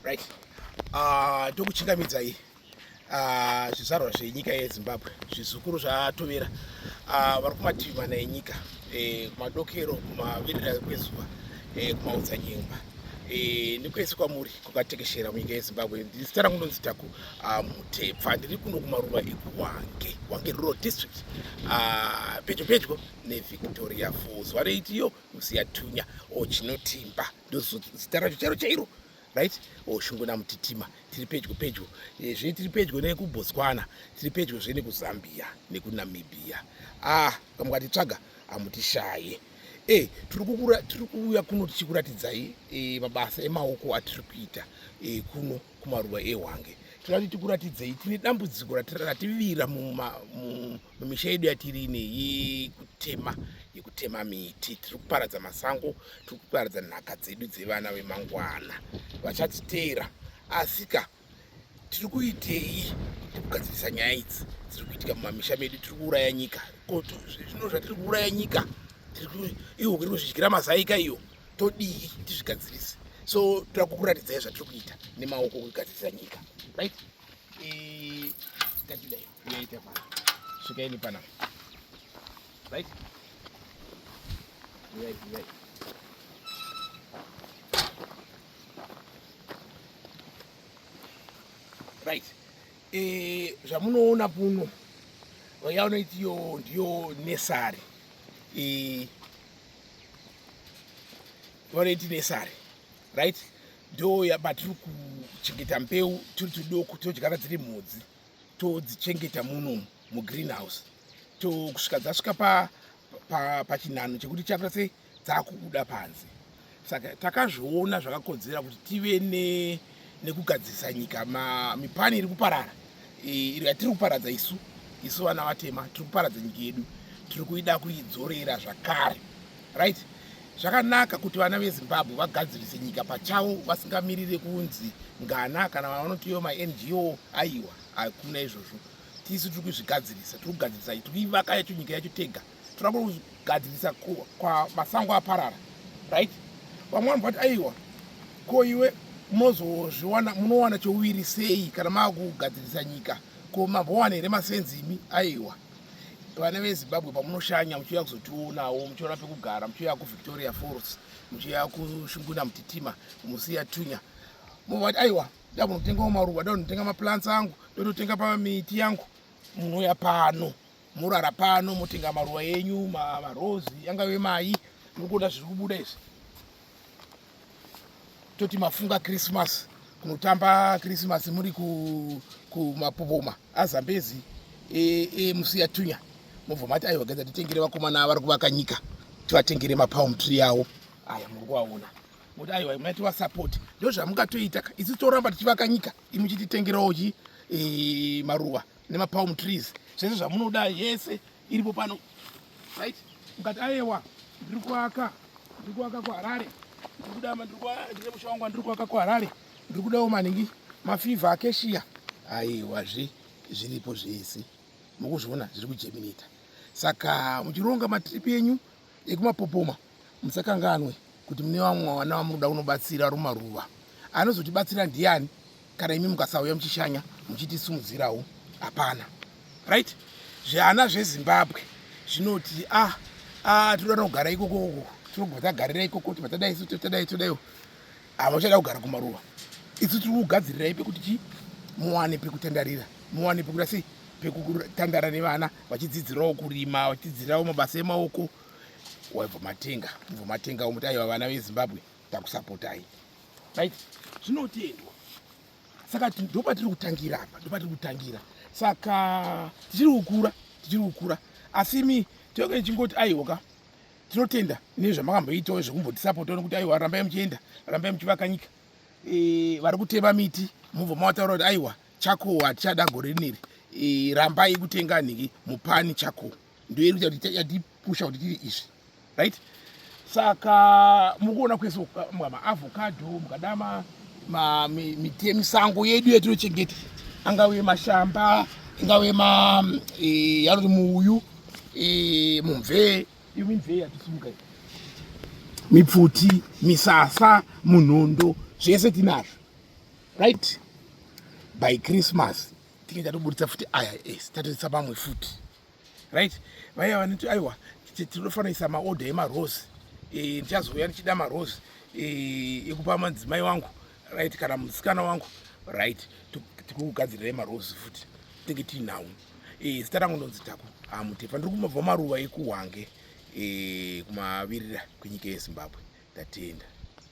Right. Tokuchingamidzai zvizvarwa zvenyika yeZimbabwe zvizukuru zvatovera vari kumativi mana enyika, kumadokero, kumavirira kwezuva, kumaodzanyemba nekwese kwamuri kukatekeshera munyika yeZimbabwe. Zita rangu ndinonzi Taku Mutepfa. Ndiri kuno kumaruva ekuHwange Rural District, pedyo neVictoria Falls. Vanoitiyo Musiyatunya Chinotimba ndozita racho chairo chairo. Right? Shunguna Mutitima. Tiri pedyo zve, tiri pedyo nekuBotswana, tiri pedyo zve nekuZambia nekuNamibia. Kamukatitsvaga hamutishaye. Tiri kuuya kuno tichikuratidzai mabasa emaoko atiri kuita kuno kumaruva eHwange. Tinoda kuti tikuratidzei tine dambudziko rativira mumisha yedu yatiri ine yekutema miti. Tiri kuparadza masango, tiri kuparadza nhaka dzedu dzevana vemangwana vachatiteera. Asika tiri kuitei? Tiri kugadzirisa nyaya idzi dziri kuitika mumamisha medu. Tiri kuuraya nyika. Zvino zvatiri kuuraya nyika, iwo kuri kuzvidyira mazaika iyo, todii tizvigadzirise? So tiri kukuratidzai zvatiri kuita nemaoko kugadzirisa nyika. Right? Ngatidai uyaite pana, svikaini pana. Right? Uyai. Right. Zvamunoona puno yaunoitiyo ndiyo nesari. Vanoiti nesari. Right? Ndo patiri kuchengeta mbeu tiri tudoko, todyara dziri mhodzi, todzichengeta muno mugreenhouse, kusvika dzasvika pachinhano chekuti chakuita sei dzakubuda panze. Saka takazviona zvakakodzera kuti tive nekugadzirisa nyika. Mipani iri kuparara, iri yatiri kuparadza isu vana vatema, tiri kuparadza nyika yedu, tiri kuida kuidzorera zvakare. Right? Zvakanaka kuti vana veZimbabwe vagadzirise nyika pachavo, vasingamirire kunzi ngana kana vanotiyo maNGO. Aiwa, hakuna izvozvo. Tisu tiri kuzvigadzirisa, tiri kugadzirisa, tiri kuivaka yacho nyika yacho tega. Tiri kugadzirisa kwa masango aparara. Right? Vamwe vanoti aiwa, ko iwe munowana chouwiri sei kana makugadzirisa nyika? Ko mambowana here masenzimi? Aiwa, vana veZimbabwe pamunoshanya muchiuya kuzotionawo, muchiona pekugara, muchiuya kuVictoria Falls, muchiuya kuShunguna Mutitima, Musiyatunya, muvati aiwa, da munotengawo maruva, da munotenga maplants angu, dototenga miti yangu. Munouya pano, murara pano, motenga maruva enyu, marozi, angave mai, munokuona zviri kubuda izvi. Toti mafunga Christmas, kunotamba Christmas muri kumapopoma aZambezi Musiyatunya. Mubva mati aiwa, gadza titengere vakomana vari kuvaka nyika, tivatengere mapalm tree avo. Aya, muri kuvaona. Muti aiwa, muna tivasapoti. Ndo zvamungatoita. Isu toramba tichivaka nyika, imi muchititengerawo maruva nemapalm trees. Zvese zvamunoda yese iripo pano. Right? Mukati aiwa, ndiri kuaka kuHarare. Ndine musha wangu ndiri kuaka kuHarare. Ndiri kudawo maningi mafivha acacia. Aiwa, zviripo zvese. Mukuzviona zviri kujeminita. Saka muchironga matripi enyu ekumapopoma, musakanganwe kuti mune vamwe vana vamunoda kunobatsira rumaruva. Anozotibatsira ndiani kana imi mukasauya muchishanya muchitisimudzirawo? Hapana. Right? Zvana zveZimbabwe zvinoti tinoda kugara ikoko, tinogona tagarira ikoko, todaiwo. Hamuchada kugara kumaruva. Isu tiri kugadzirirai pekuti muwane pekutandarira, muwane pekuita sei, pekutandara nevana vachidzidzirawo kurima, vachidzidzirawo mabasa emaoko. Waibva matenga muti aiwa, vana veZimbabwe takusapotai. Right? Zvinotendwa. Saka ndo patiri kutangira apa, Saka tichiri kukura. Asi imi tinenge tichingoti aiwa, tinotenda nezvamakamboitawo zvekumbotisapotawo nekuti aiwa, rambai muchienda, rambai muchivaka nyika. Vari kutema miti, mubva mavataura kuti aiwa, chako hatichada gore rineri, rambai kutenga nhiki mupani chako. Ndo iri kuita kuti yatipusha kuti tiri izvi. Right? Saka mukuona kwese maavocado, mukada miti yemisango yedu yatinochengeta, angave mashamba, ingave yanoti muuyu, mumvee, iyo mimvee yatisimuka, mipfuti, misasa, munondo, zvese tinazvo. right, by Christmas tinge tatobuditsa futi aya tatoisa mamwe futi, right. Vaya vanoti aiwa tinofanira kuisa maodha emarose, ndichazouya ndichida marose ekupa madzimai wangu, right, kana musikana wangu, right, tikugadzirirai marose futi tinge tiinawo. Zita rangu ndonzi Taku Mutepa, ndiri kumabva maruva ekuhwange kumavirira kwenyika yeZimbabwe. Ndatenda.